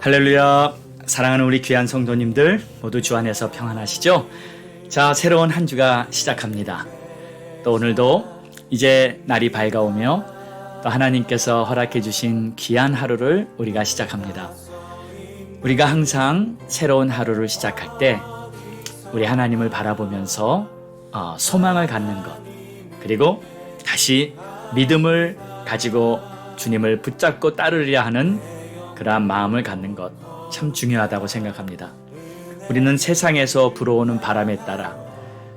할렐루야. 사랑하는 우리 귀한 성도님들 모두 주 안에서 평안하시죠? 자, 새로운 한 주가 시작합니다. 또 오늘도 이제 날이 밝아오며 또 하나님께서 허락해 주신 귀한 하루를 우리가 시작합니다. 우리가 항상 새로운 하루를 시작할 때 우리 하나님을 바라보면서 소망을 갖는 것, 그리고 다시 믿음을 가지고 주님을 붙잡고 따르려 하는 그러한 마음을 갖는 것 참 중요하다고 생각합니다. 우리는 세상에서 불어오는 바람에 따라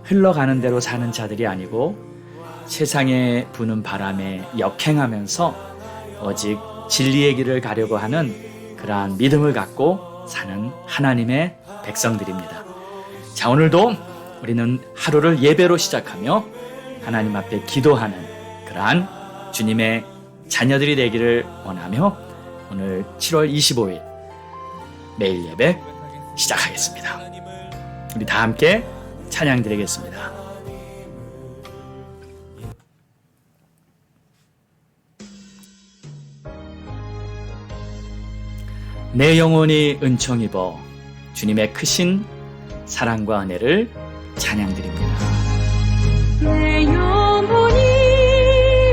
흘러가는 대로 사는 자들이 아니고 세상에 부는 바람에 역행하면서 오직 진리의 길을 가려고 하는 그러한 믿음을 갖고 사는 하나님의 백성들입니다. 자, 오늘도 우리는 하루를 예배로 시작하며 하나님 앞에 기도하는 그러한 주님의 자녀들이 되기를 원하며 오늘 7월 25일 매일 예배 시작하겠습니다. 우리 다 함께 찬양 드리겠습니다. 내 영혼이 은총 입어 주님의 크신 사랑과 은혜를 찬양 드립니다. 내 영혼이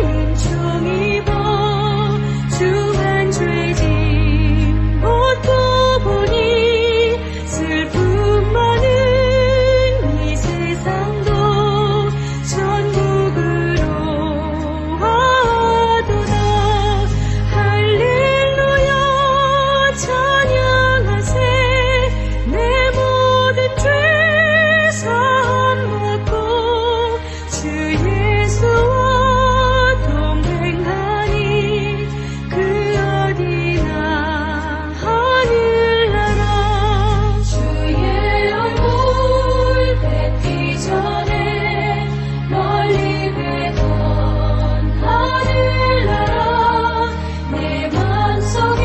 은총 입어 주한 죄짐 옷도 보니 슬픔 많은 이 세상도 천국으로 와도다. 할렐루야 찬양하세. 내 모든 죄 사함 받고 주 예수와 동행하니 그 어디나 하늘나라. 주의 얼굴 뵙기 전에 멀리 뵈던 하늘나라 내 맘속에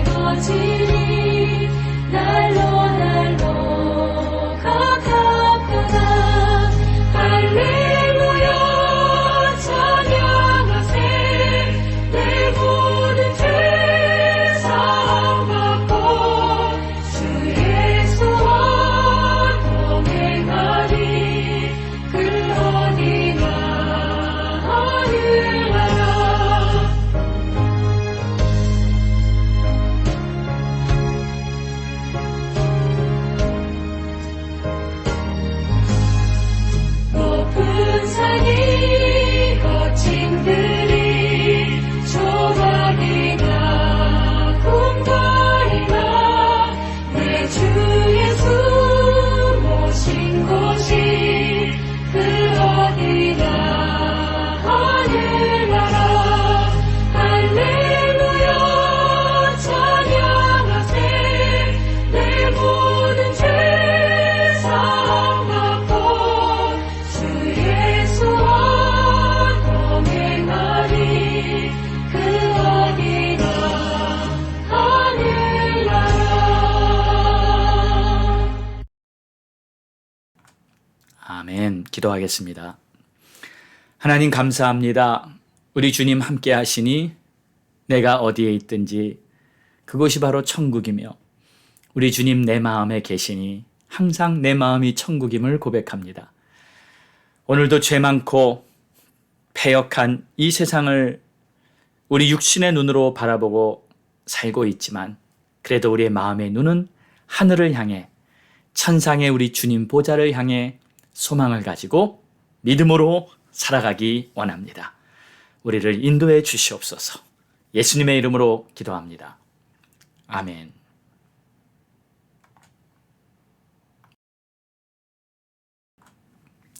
이루어지니 날로 가깝도다. 할렐루야 찬양하세. 내 모든 죄 사함 받고 주 예수와 동행하니 그 어디나 하늘나라. 높은 산이 거친 들이 조각이나 궁궐이나 내 주 예수 모신 곳이 그 어디나 하늘나라. 할렐루야 찬양하세. 내 모든 죄 사함 받고 주 예수와 동행하니 그 어디나 하늘나라. 아멘. 기도하겠습니다. 하나님 감사합니다. 우리 주님 함께 하시니 내가 어디에 있든지 그곳이 바로 천국이며 우리 주님 내 마음에 계시니 항상 내 마음이 천국임을 고백합니다. 오늘도 죄 많고 패역한 이 세상을 우리 육신의 눈으로 바라보고 살고 있지만 그래도 우리의 마음의 눈은 하늘을 향해 천상의 우리 주님 보좌를 향해 소망을 가지고 믿음으로 살아가기 원합니다. 우리를 인도해 주시옵소서. 예수님의 이름으로 기도합니다. 아멘.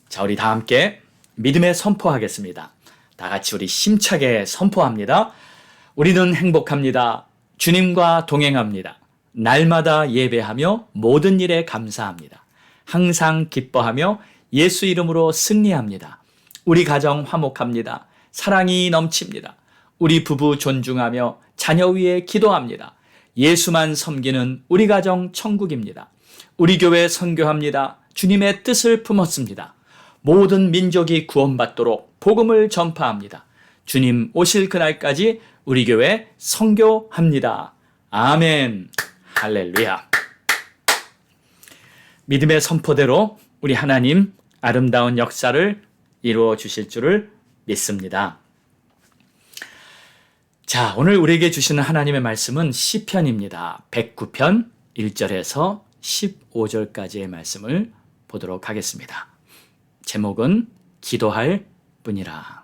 자, 우리 다 함께 믿음의 선포하겠습니다. 다 같이 우리 힘차게 선포합니다. 우리는 행복합니다. 주님과 동행합니다. 날마다 예배하며 모든 일에 감사합니다. 항상 기뻐하며 예수 이름으로 승리합니다. 우리 가정 화목합니다. 사랑이 넘칩니다. 우리 부부 존중하며 자녀 위에 기도합니다. 예수만 섬기는 우리 가정 천국입니다. 우리 교회 선교합니다. 주님의 뜻을 품었습니다. 모든 민족이 구원받도록 복음을 전파합니다. 주님 오실 그날까지 우리 교회 선교합니다. 아멘. 할렐루야. 믿음의 선포대로 우리 하나님 아름다운 역사를 이루어 주실 줄을 믿습니다. 자, 오늘 우리에게 주시는 하나님의 말씀은 시편입니다. 109편 1절에서 15절까지의 말씀을 보도록 하겠습니다. 제목은 기도할 뿐이라.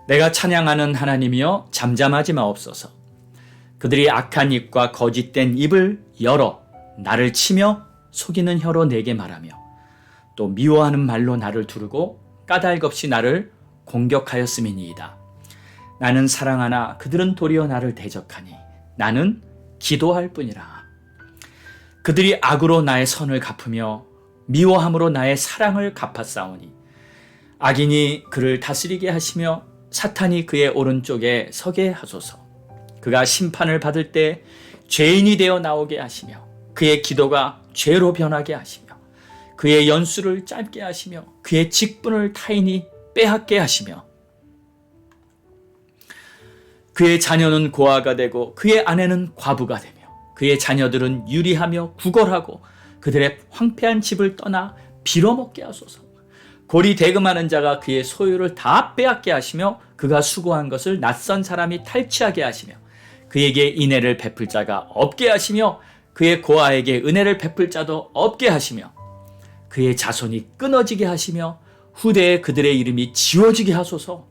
내가 찬양하는 하나님이여 잠잠하지 마옵소서. 그들이 악한 입과 거짓된 입을 열어 나를 치며 속이는 혀로 내게 말하며 또 미워하는 말로 나를 두르고 까닭없이 나를 공격하였음이니이다. 나는 사랑하나 그들은 도리어 나를 대적하니 나는 기도할 뿐이라. 그들이 악으로 나의 선을 갚으며 미워함으로 나의 사랑을 갚아싸우니 악인이 그를 다스리게 하시며 사탄이 그의 오른쪽에 서게 하소서. 그가 심판을 받을 때 죄인이 되어 나오게 하시며 그의 기도가 죄로 변하게 하시며 그의 연수를 짧게 하시며 그의 직분을 타인이 빼앗게 하시며 그의 자녀는 고아가 되고 그의 아내는 과부가 되며 그의 자녀들은 유리하며 구걸하고 그들의 황폐한 집을 떠나 빌어먹게 하소서. 골이 대금하는 자가 그의 소유를 다 빼앗게 하시며 그가 수고한 것을 낯선 사람이 탈취하게 하시며 그에게 인애를 베풀 자가 없게 하시며 그의 고아에게 은혜를 베풀 자도 없게 하시며 그의 자손이 끊어지게 하시며 후대에 그들의 이름이 지워지게 하소서.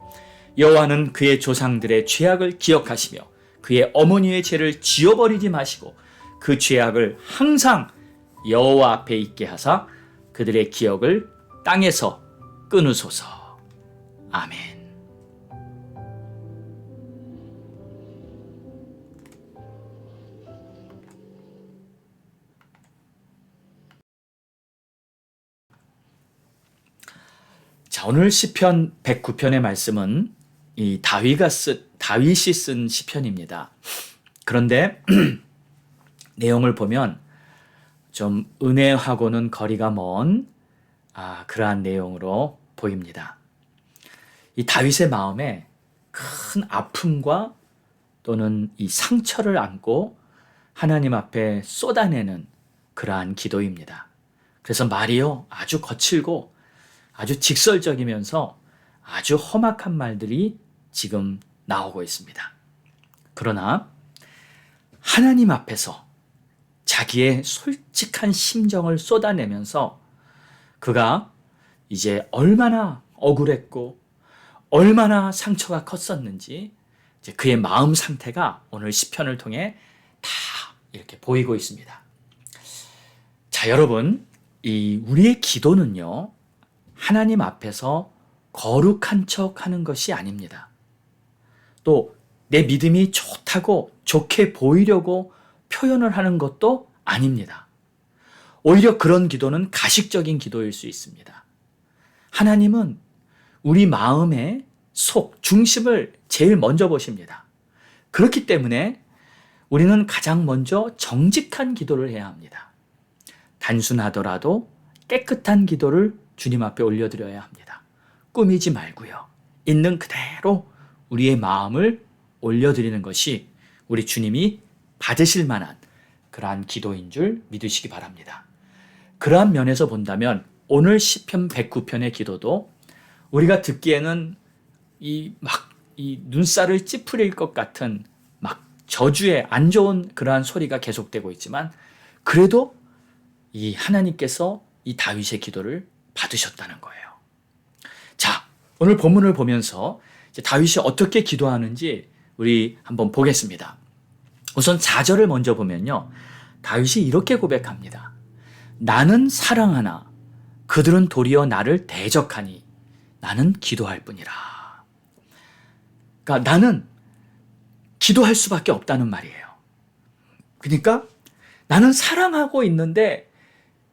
여호와는 그의 조상들의 죄악을 기억하시며 그의 어머니의 죄를 지워버리지 마시고 그 죄악을 항상 여호와 앞에 있게 하사 그들의 기억을 땅에서 끊으소서. 아멘. 자, 오늘 시편 109편의 말씀은 이 다윗이 쓴 시편입니다. 그런데 내용을 보면 좀 은혜하고는 거리가 먼 그러한 내용으로 보입니다. 이 다윗의 마음에 큰 아픔과 또는 이 상처를 안고 하나님 앞에 쏟아내는 그러한 기도입니다. 그래서 말이요 아주 거칠고 아주 직설적이면서 아주 험악한 말들이 지금 나오고 있습니다. 그러나 하나님 앞에서 자기의 솔직한 심정을 쏟아내면서 그가 이제 얼마나 억울했고 얼마나 상처가 컸었는지 이제 그의 마음 상태가 오늘 시편을 통해 다 이렇게 보이고 있습니다. 자, 여러분, 이 우리의 기도는요 하나님 앞에서 거룩한 척 하는 것이 아닙니다. 또 내 믿음이 좋다고 좋게 보이려고 표현을 하는 것도 아닙니다. 오히려 그런 기도는 가식적인 기도일 수 있습니다. 하나님은 우리 마음의 속, 중심을 제일 먼저 보십니다. 그렇기 때문에 우리는 가장 먼저 정직한 기도를 해야 합니다. 단순하더라도 깨끗한 기도를 주님 앞에 올려드려야 합니다. 꾸미지 말고요. 있는 그대로 우리의 마음을 올려드리는 것이 우리 주님이 받으실 만한 그러한 기도인 줄 믿으시기 바랍니다. 그러한 면에서 본다면 오늘 시편 109편의 기도도 우리가 듣기에는 이 눈살을 찌푸릴 것 같은 막 저주의 안 좋은 그러한 소리가 계속되고 있지만 그래도 이 하나님께서 이 다윗의 기도를 받으셨다는 거예요. 자, 오늘 본문을 보면서 이제 다윗이 어떻게 기도하는지 우리 한번 보겠습니다. 우선 4절을 먼저 보면요. 다윗이 이렇게 고백합니다. 나는 사랑하나 그들은 도리어 나를 대적하니 나는 기도할 뿐이라. 그러니까 나는 기도할 수밖에 없다는 말이에요. 그러니까 나는 사랑하고 있는데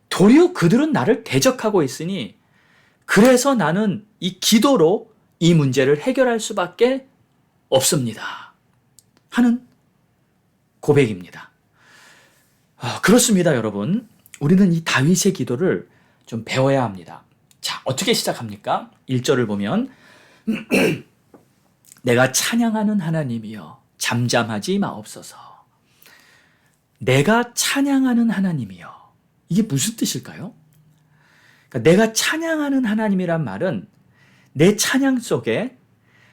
도리어 그들은 나를 대적하고 있으니 그래서 나는 이 기도로 이 문제를 해결할 수밖에 없습니다. 하는 고백입니다. 그렇습니다, 여러분. 우리는 이 다윗의 기도를 좀 배워야 합니다. 자, 어떻게 시작합니까? 1절을 보면 내가 찬양하는 하나님이여 잠잠하지 마옵소서. 내가 찬양하는 하나님이여. 이게 무슨 뜻일까요? 그러니까 내가 찬양하는 하나님이란 말은 내 찬양 속에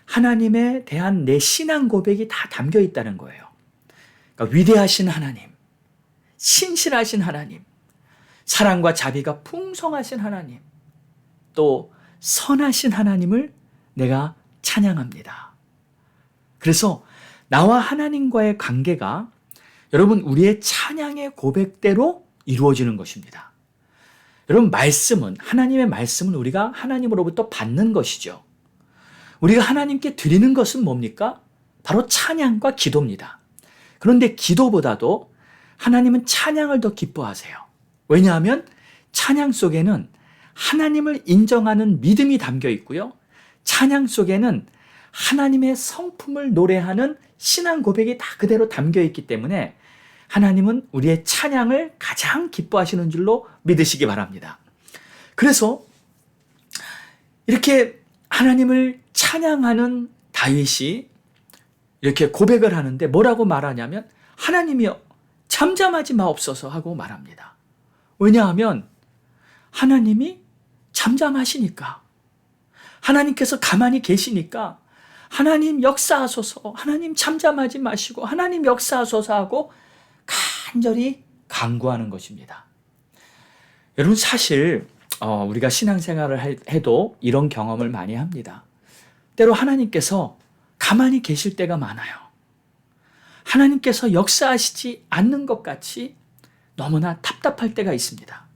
하나님에 대한 내 신앙 고백이 다 담겨 있다는 거예요. 그러니까 위대하신 하나님, 신실하신 하나님, 사랑과 자비가 풍성하신 하나님, 또 선하신 하나님을 내가 찬양합니다. 그래서 나와 하나님과의 관계가 여러분 우리의 찬양의 고백대로 이루어지는 것입니다. 여러분 말씀은 하나님의 말씀은 우리가 하나님으로부터 받는 것이죠. 우리가 하나님께 드리는 것은 뭡니까? 바로 찬양과 기도입니다. 그런데 기도보다도 하나님은 찬양을 더 기뻐하세요. 왜냐하면 찬양 속에는 하나님을 인정하는 믿음이 담겨 있고요. 찬양 속에는 하나님의 성품을 노래하는 신앙 고백이 다 그대로 담겨 있기 때문에 하나님은 우리의 찬양을 가장 기뻐하시는 줄로 믿으시기 바랍니다. 그래서 이렇게 하나님을 찬양하는 다윗이 이렇게 고백을 하는데 뭐라고 말하냐면 하나님이여 잠잠하지 마옵소서 하고 말합니다. 왜냐하면 하나님이 잠잠하시니까, 하나님께서 가만히 계시니까 하나님 역사하소서, 하나님 잠잠하지 마시고 하나님 역사하소서 하고 간절히 간구하는 것입니다. 여러분 사실 우리가 신앙생활을 해도 이런 경험을 많이 합니다. 때로 하나님께서 가만히 계실 때가 많아요. 하나님께서 역사하시지 않는 것 같이 너무나 답답할 때가 있습니다.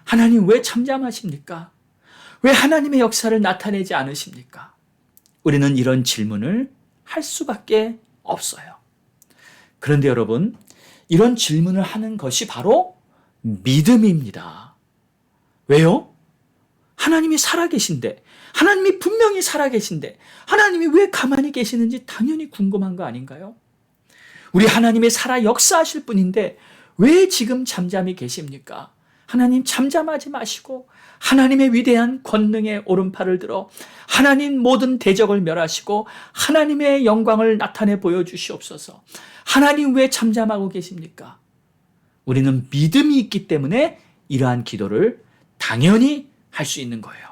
하나님 왜 잠잠하십니까? 왜 하나님의 역사를 나타내지 않으십니까? 우리는 이런 질문을 할 수밖에 없어요. 그런데 여러분, 이런 질문을 하는 것이 바로 믿음입니다. 왜요? 하나님이 살아계신데, 하나님이 분명히 살아계신데, 하나님이 왜 가만히 계시는지 당연히 궁금한 거 아닌가요? 우리 하나님이 살아 역사하실 분인데 왜 지금 잠잠히 계십니까? 하나님 잠잠하지 마시고 하나님의 위대한 권능의 오른팔을 들어 하나님 모든 대적을 멸하시고 하나님의 영광을 나타내 보여주시옵소서. 하나님 왜 잠잠하고 계십니까? 우리는 믿음이 있기 때문에 이러한 기도를 당연히 할 수 있는 거예요.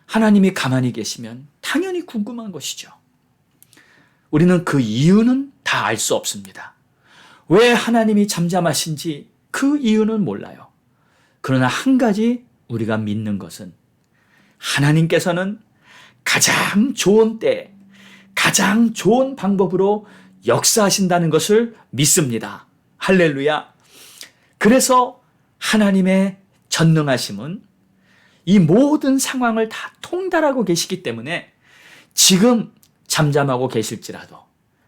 하나님이 가만히 계시면 당연히 궁금한 것이죠. 우리는 그 이유는 다 알 수 없습니다. 왜 하나님이 잠잠하신지 그 이유는 몰라요. 그러나 한 가지 우리가 믿는 것은 하나님께서는 가장 좋은 때, 가장 좋은 방법으로 역사하신다는 것을 믿습니다. 할렐루야. 그래서 하나님의 전능하심은 이 모든 상황을 다 통달하고 계시기 때문에 지금 잠잠하고 계실지라도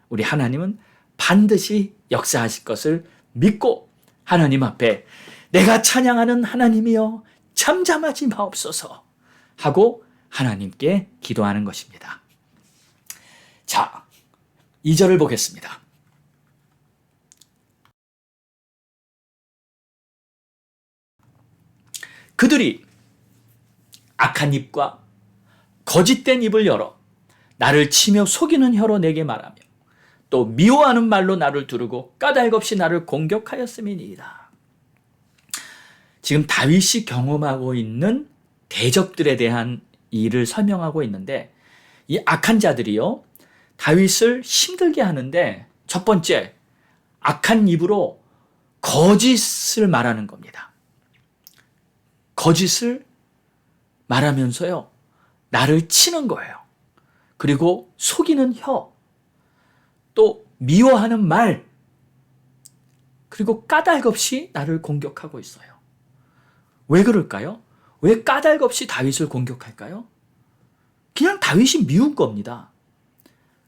우리 하나님은 반드시 역사하실 것을 믿고 하나님 앞에 내가 찬양하는 하나님이여 잠잠하지 마옵소서 하고 하나님께 기도하는 것입니다. 자, 2절을 보겠습니다. 그들이 악한 입과 거짓된 입을 열어 나를 치며 속이는 혀로 내게 말하며 또 미워하는 말로 나를 두르고 까닭없이 나를 공격하였음이니이다. 지금 다윗이 경험하고 있는 대적들에 대한 일을 설명하고 있는데 이 악한 자들이요 다윗을 힘들게 하는데 첫 번째 악한 입으로 거짓을 말하는 겁니다. 거짓을 말하면서요 나를 치는 거예요. 그리고 속이는 혀, 또 미워하는 말, 그리고 까닭없이 나를 공격하고 있어요. 왜 그럴까요? 왜 까닭없이 다윗을 공격할까요? 그냥 다윗이 미운 겁니다.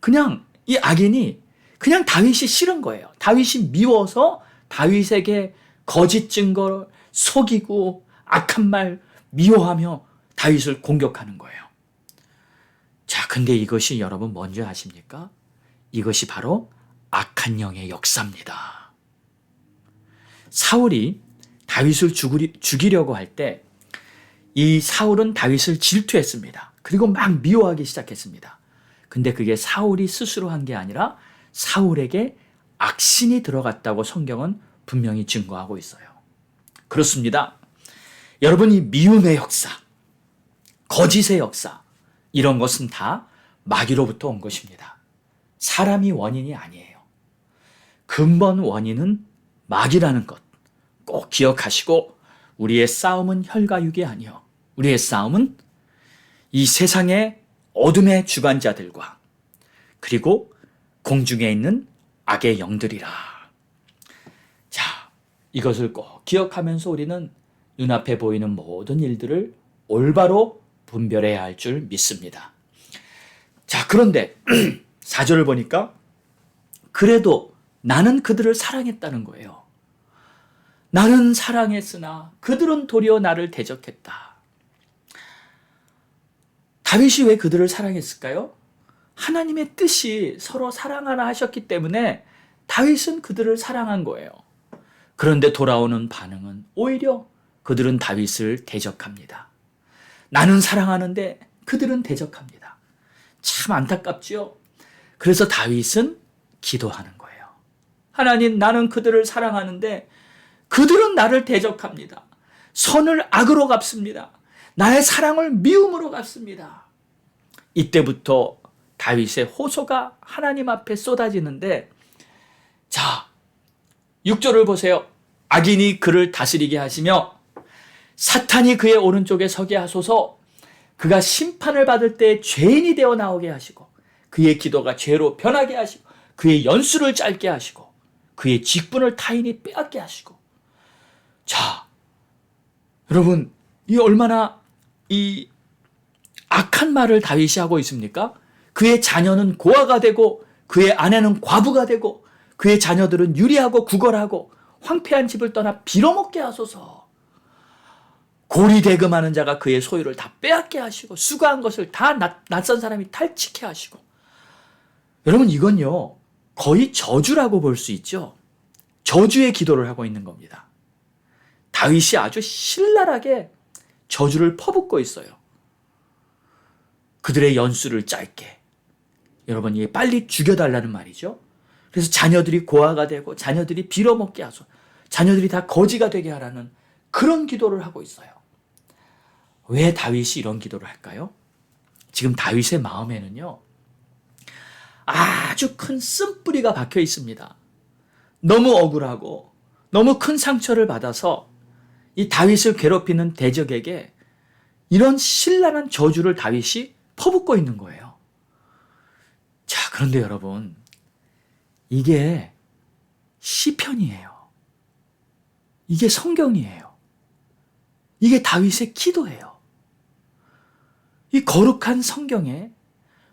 그냥 이 악인이 그냥 다윗이 싫은 거예요. 다윗이 미워서 다윗에게 거짓 증거를 속이고 악한 말 미워하며 다윗을 공격하는 거예요. 자, 근데 이것이 여러분 뭔지 아십니까? 이것이 바로 악한 영의 역사입니다. 사울이 다윗을 죽이려고 할 때 이 사울은 다윗을 질투했습니다. 그리고 막 미워하기 시작했습니다. 근데 그게 사울이 스스로 한 게 아니라 사울에게 악신이 들어갔다고 성경은 분명히 증거하고 있어요. 그렇습니다. 여러분, 이 미움의 역사, 거짓의 역사, 이런 것은 다 마귀로부터 온 것입니다. 사람이 원인이 아니에요. 근본 원인은 마귀라는 것 꼭 기억하시고, 우리의 싸움은 혈과 육이 아니요, 우리의 싸움은 이 세상의 어둠의 주관자들과 그리고 공중에 있는 악의 영들이라. 자, 이것을 꼭 기억하면서 우리는 눈앞에 보이는 모든 일들을 올바로 분별해야 할 줄 믿습니다. 자, 그런데 4절을 보니까 그래도 나는 그들을 사랑했다는 거예요. 나는 사랑했으나 그들은 도리어 나를 대적했다. 다윗이 왜 그들을 사랑했을까요? 하나님의 뜻이 서로 사랑하라 하셨기 때문에 다윗은 그들을 사랑한 거예요. 그런데 돌아오는 반응은 오히려 그들은 다윗을 대적합니다. 나는 사랑하는데 그들은 대적합니다. 참 안타깝지요? 그래서 다윗은 기도하는 거예요. 하나님, 나는 그들을 사랑하는데 그들은 나를 대적합니다. 선을 악으로 갚습니다. 나의 사랑을 미움으로 갚습니다. 이때부터 다윗의 호소가 하나님 앞에 쏟아지는데, 자, 6절을 보세요. 악인이 그를 다스리게 하시며 사탄이 그의 오른쪽에 서게 하소서. 그가 심판을 받을 때 죄인이 되어 나오게 하시고 그의 기도가 죄로 변하게 하시고 그의 연수를 짧게 하시고 그의 직분을 타인이 빼앗게 하시고. 자, 여러분, 이 얼마나 이 악한 말을 다윗이 하고 있습니까? 그의 자녀는 고아가 되고 그의 아내는 과부가 되고 그의 자녀들은 유리하고 구걸하고 황폐한 집을 떠나 빌어먹게 하소서. 고리대금하는 자가 그의 소유를 다 빼앗게 하시고 수고한 것을 다 낯선 사람이 탈취케 하시고. 여러분, 이건요 거의 저주라고 볼 수 있죠. 저주의 기도를 하고 있는 겁니다. 다윗이 아주 신랄하게 저주를 퍼붓고 있어요. 그들의 연수를 짧게. 여러분, 이게 빨리 죽여달라는 말이죠. 그래서 자녀들이 고아가 되고 자녀들이 빌어먹게 하소. 자녀들이 다 거지가 되게 하라는 그런 기도를 하고 있어요. 왜 다윗이 이런 기도를 할까요? 지금 다윗의 마음에는요 아주 큰 쓴뿌리가 박혀 있습니다. 너무 억울하고 너무 큰 상처를 받아서 이 다윗을 괴롭히는 대적에게 이런 신랄한 저주를 다윗이 퍼붓고 있는 거예요. 자, 그런데 여러분, 이게 시편이에요. 이게 성경이에요. 이게 다윗의 기도예요. 이 거룩한 성경에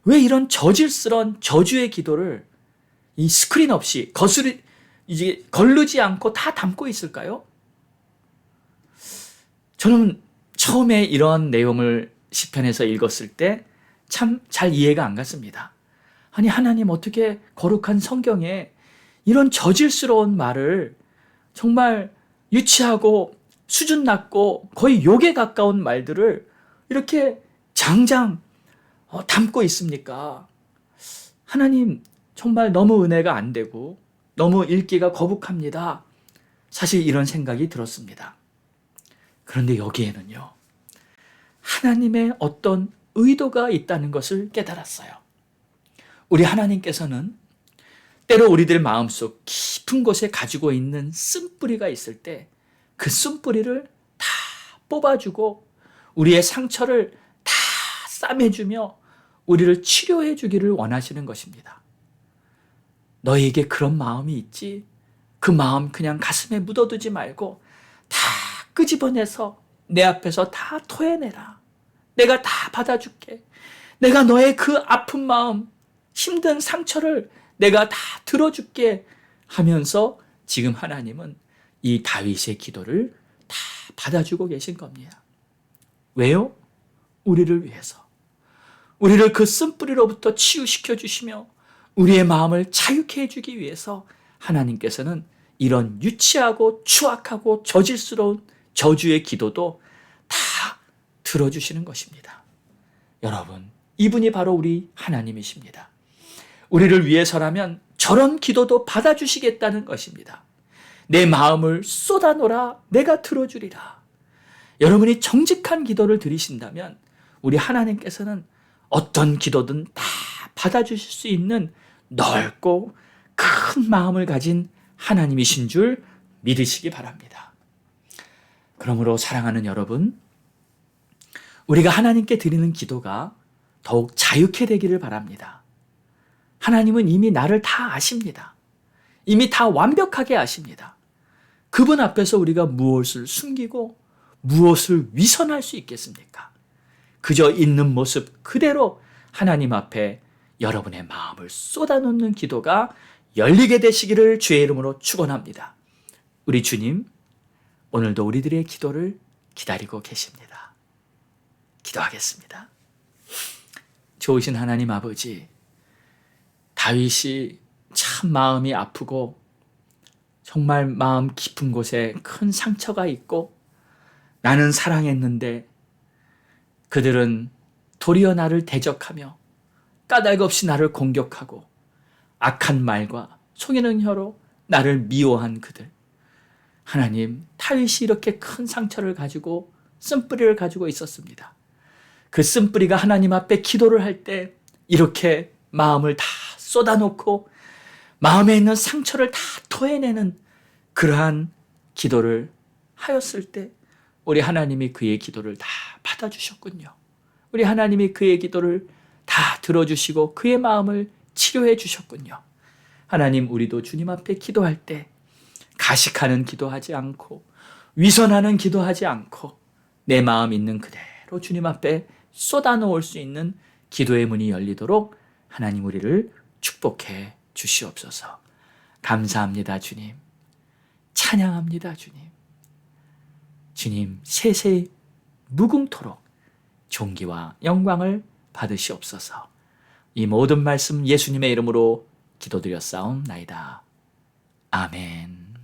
왜 이런 저질스러운 저주의 기도를 이 스크린 없이 걸르지 않고 다 담고 있을까요? 저는 처음에 이런 내용을 시편에서 읽었을 때 참 잘 이해가 안 갔습니다. 아니, 하나님, 어떻게 거룩한 성경에 이런 저질스러운 말을, 정말 유치하고 수준 낮고 거의 욕에 가까운 말들을 이렇게 장장 담고 있습니까? 하나님, 정말 너무 은혜가 안 되고 너무 읽기가 거북합니다. 사실 이런 생각이 들었습니다. 그런데 여기에는요 하나님의 어떤 의도가 있다는 것을 깨달았어요. 우리 하나님께서는 때로 우리들 마음속 깊은 곳에 가지고 있는 쓴뿌리가 있을 때 그 쓴뿌리를 다 뽑아주고 우리의 상처를 다 싸매주며 우리를 치료해 주기를 원하시는 것입니다. 너희에게 그런 마음이 있지? 그 마음 그냥 가슴에 묻어두지 말고 다 끄집어내서 내 앞에서 다 토해내라. 내가 다 받아줄게. 내가 너의 그 아픈 마음, 힘든 상처를 내가 다 들어줄게 하면서 지금 하나님은 이 다윗의 기도를 다 받아주고 계신 겁니다. 왜요? 우리를 위해서. 우리를 그 쓴뿌리로부터 치유시켜 주시며 우리의 마음을 자유케 해주기 위해서 하나님께서는 이런 유치하고 추악하고 저질스러운 저주의 기도도 다 들어주시는 것입니다. 여러분, 이분이 바로 우리 하나님이십니다. 우리를 위해서라면 저런 기도도 받아주시겠다는 것입니다. 내 마음을 쏟아놓으라 내가 들어주리라. 여러분이 정직한 기도를 드리신다면 우리 하나님께서는 어떤 기도든 다 받아주실 수 있는 넓고 큰 마음을 가진 하나님이신 줄 믿으시기 바랍니다. 그러므로 사랑하는 여러분, 우리가 하나님께 드리는 기도가 더욱 자유케 되기를 바랍니다. 하나님은 이미 나를 다 아십니다. 이미 다 완벽하게 아십니다. 그분 앞에서 우리가 무엇을 숨기고 무엇을 위선할 수 있겠습니까? 그저 있는 모습 그대로 하나님 앞에 여러분의 마음을 쏟아놓는 기도가 열리게 되시기를 주의 이름으로 축원합니다. 우리 주님, 오늘도 우리들의 기도를 기다리고 계십니다. 기도하겠습니다. 좋으신 하나님 아버지, 다윗이 참 마음이 아프고 정말 마음 깊은 곳에 큰 상처가 있고 나는 사랑했는데 그들은 도리어 나를 대적하며 까닭없이 나를 공격하고 악한 말과 속이는 혀로 나를 미워한 그들. 하나님, 다윗이 이렇게 큰 상처를 가지고 쓴뿌리를 가지고 있었습니다. 그 쓴뿌리가 하나님 앞에 기도를 할 때 이렇게 마음을 다 쏟아놓고 마음에 있는 상처를 다 토해내는 그러한 기도를 하였을 때 우리 하나님이 그의 기도를 다 받아주셨군요. 우리 하나님이 그의 기도를 다 들어주시고 그의 마음을 치료해 주셨군요. 하나님, 우리도 주님 앞에 기도할 때 가식하는 기도하지 않고 위선하는 기도하지 않고 내 마음 있는 그대로 주님 앞에 쏟아놓을 수 있는 기도의 문이 열리도록 하나님 우리를 축복해 주시옵소서. 감사합니다, 주님. 찬양합니다, 주님. 주님, 세세 무궁토록 존귀와 영광을 받으시옵소서. 이 모든 말씀 예수님의 이름으로 기도드렸사옵나이다. 아멘.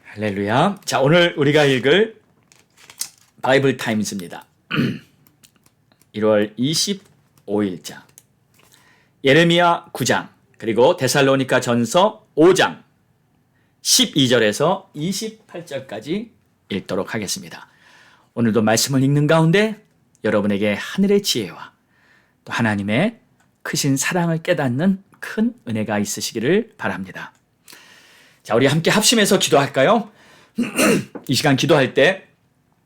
할렐루야. 자, 오늘 우리가 읽을 바이블 타임즈입니다. 1월 25일자 예레미야 9장 그리고 데살로니가 전서 5장 12절에서 28절까지 읽도록 하겠습니다. 오늘도 말씀을 읽는 가운데 여러분에게 하늘의 지혜와 또 하나님의 크신 사랑을 깨닫는 큰 은혜가 있으시기를 바랍니다. 자, 우리 함께 합심해서 기도할까요? 이 시간 기도할 때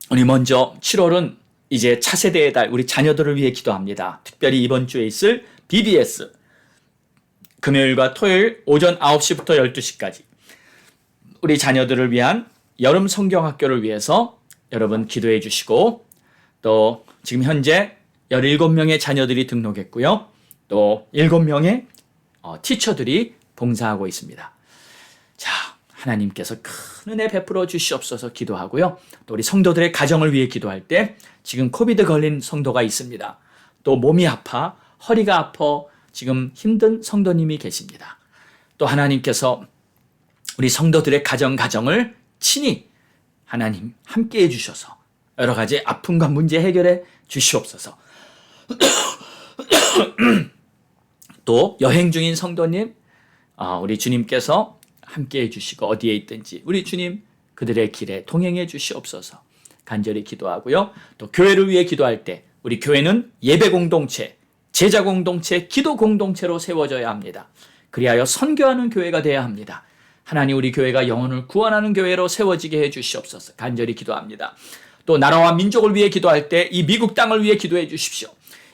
우리 먼저 7월은 이제 차세대의 달 우리 자녀들을 위해 기도합니다. 특별히 이번 주에 있을 BBS 금요일과 토요일 오전 9시부터 12시까지 우리 자녀들을 위한 여름 성경학교를 위해서 여러분 기도해 주시고 또 지금 현재 17명의 자녀들이 등록했고요. 또 7명의 티처들이 봉사하고 있습니다. 자, 하나님께서 큰 은혜 베풀어 주시옵소서 기도하고요. 또 우리 성도들의 가정을 위해 기도할 때 지금 코비드 걸린 성도가 있습니다. 또 몸이 아파, 허리가 아파 지금 힘든 성도님이 계십니다. 또 하나님께서 우리 성도들의 가정을 친히 하나님 함께 해주셔서 여러 가지 아픔과 문제 해결해 주시옵소서. 또 여행 중인 성도님, 우리 주님께서 함께 해주시고 어디에 있든지 우리 주님 그들의 길에 동행해 주시옵소서 간절히 기도하고요. 또 교회를 위해 기도할 때 우리 교회는 예배 공동체, 제자 공동체, 기도 공동체로 세워져야 합니다. 그리하여 선교하는 교회가 되어야 합니다. 하나님, 우리 교회가 영혼을 구원하는 교회로 세워지게 해 주시옵소서 간절히 기도합니다. 또 나라와 민족을 위해 기도할 때 이 미국 땅을 위해 기도해 주십시오.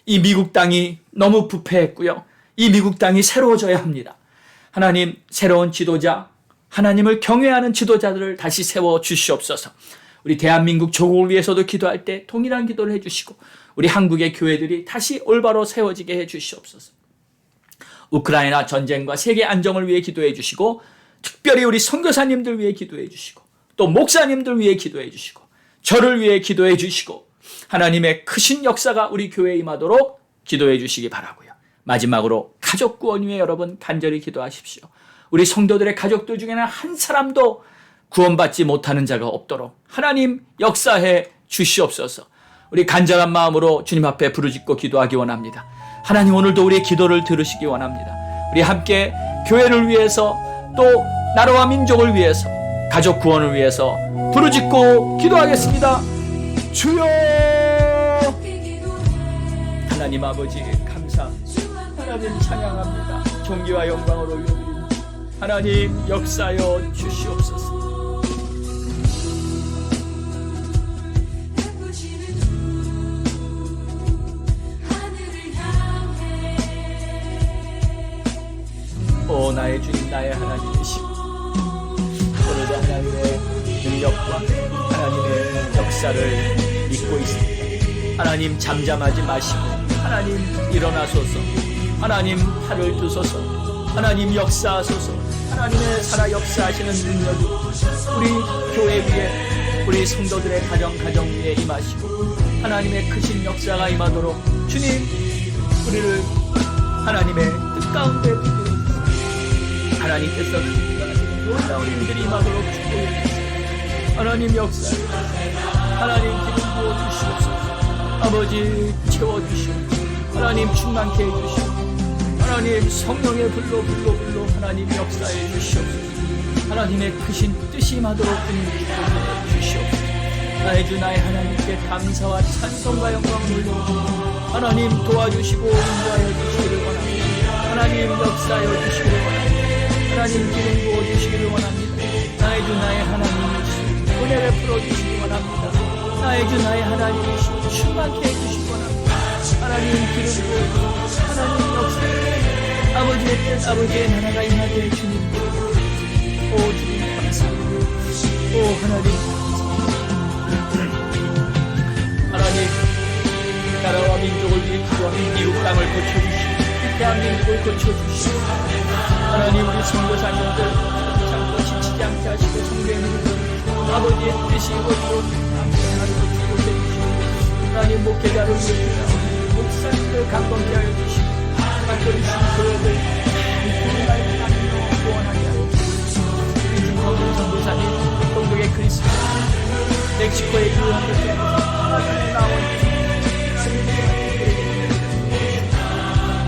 이 미국 땅이 너무 부패했고요. 이 미국 땅이 새로워져야 합니다. 하나님, 새로운 지도자, 하나님을 경외하는 지도자들을 다시 세워 주시옵소서. 우리 대한민국 조국을 위해서도 기도할 때 동일한 기도를 해주시고 우리 한국의 교회들이 다시 올바로 세워지게 해 주시옵소서. 우크라이나 전쟁과 세계 안정을 위해 기도해 주시고 특별히 우리 선교사님들 위해 기도해 주시고 또 목사님들 위해 기도해 주시고 저를 위해 기도해 주시고 하나님의 크신 역사가 우리 교회에 임하도록 기도해 주시기 바라고요. 마지막으로 가족 구원 위해 여러분 간절히 기도하십시오. 우리 성도들의 가족들 중에는 한 사람도 구원받지 못하는 자가 없도록 하나님 역사해 주시옵소서. 우리 간절한 마음으로 주님 앞에 부르짖고 기도하기 원합니다. 하나님 오늘도 우리의 기도를 들으시기 원합니다. 우리 함께 교회를 위해서 또 나라와 민족을 위해서 가족 구원을 위해서 부르짖고 기도하겠습니다. 주여 하나님 아버지 감사합니다. 하나님 찬양합니다. 존귀와 영광으로 올려드립니다. 하나님 역사하여 주시옵소서. 오 나의 주님 나의 하나님이시고 오늘도 하나님의 능력과 하나님의 역사를 믿고 있습니다. 하나님 잠잠하지 마시고 하나님 일어나소서. 하나님 팔을 드소서. 하나님 역사하소서. 하나님의 살아 역사하시는 능력이 우리 교회 위에 우리 성도들의 가정 위에 임하시고 하나님의 크신 역사가 임하도록 주님 우리를 하나님의 뜻 가운데 붙들어 하나님께서 기뻐하시는 놀라운 일들이 임하도록 축복해 주시옵소서. 하나님 역사 하나님 기름 부어주시옵소서. 아버지 채워주시옵소서. 하나님 충만케 해주시옵소서. 하나님 성령의 불로 하나님 역사해 주시옵소서. 하나님의 크신 뜻이 임하도록 축복해 주시옵소서. 나의 주 나의 하나님께 감사와 찬송과 영광을 올려드립니다. 하나님 도와주시고 인도하여 주시기를 원합니다. 하나님 역사하여 주시기를 원합니다. 하나님 기름 부어주시기를 원합니다. 나의 주 나의 하나님이시오 은혜를 풀어주시기 원합니다. 나의 주 나의 하나님이시오 충만케 해주시기 원합니다. 하나님 기름 부어주시고 하나님 역사에 아버지의 뜻 아버지의 나라가 임하게 주님 오 주님 감사합니다. 오 하나님 하나님 나라와 민족을 위해 기도하는 미국 땅을 고쳐주시고 대한민국을 고쳐주시고 하나님 우리 선교사님들 참고 지치지 않게 하시고 성도의 믿음을 아버지의 뜻이 이루어지도록 하나님 축복해주시고 하나님 목회자를 위해 목사님들 강건케 하여 주시고 맡겨주신 교회를 구원하여 하나님으로 구원하게 하여 주시고 우리 김성근 선교사님 동독의 크리스마스 멕시코의 유한들 하나님의 나온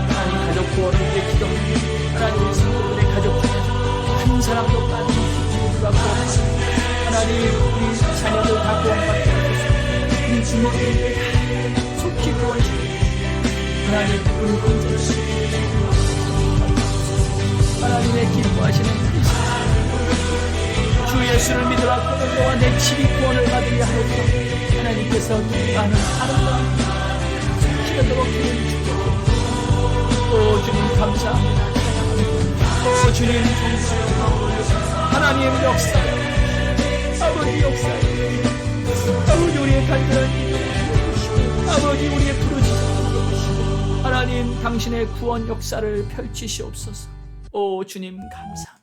하나님 가족 구원을 위해 기도합니다. 하나님 우리 성도들의 가족 중에서 한 사람도 빠짐없이 모두가 구원받고 하나님 우리 자녀들 다 구원받게 하소서. 우리 부모님들 다 속히 구원시키고 하나님 우리 혼자 하나님의 기뻐하시는 주 예수를 믿으라 그는 너와 내 집이 구원을 받으려 하였다. 하나님께서 기뻐하는 아름다운 기도록 주님 축복합니다. 오 주님 감사합니다. 오 주님 감사합니다. 하나님 역사요 아버지 역사요 아버지 우리의 간절한 기도 아버지 우리의 부르짖음 하나님 당신의 구원 역사를 펼치시옵소서. 오 주님 감사합니다.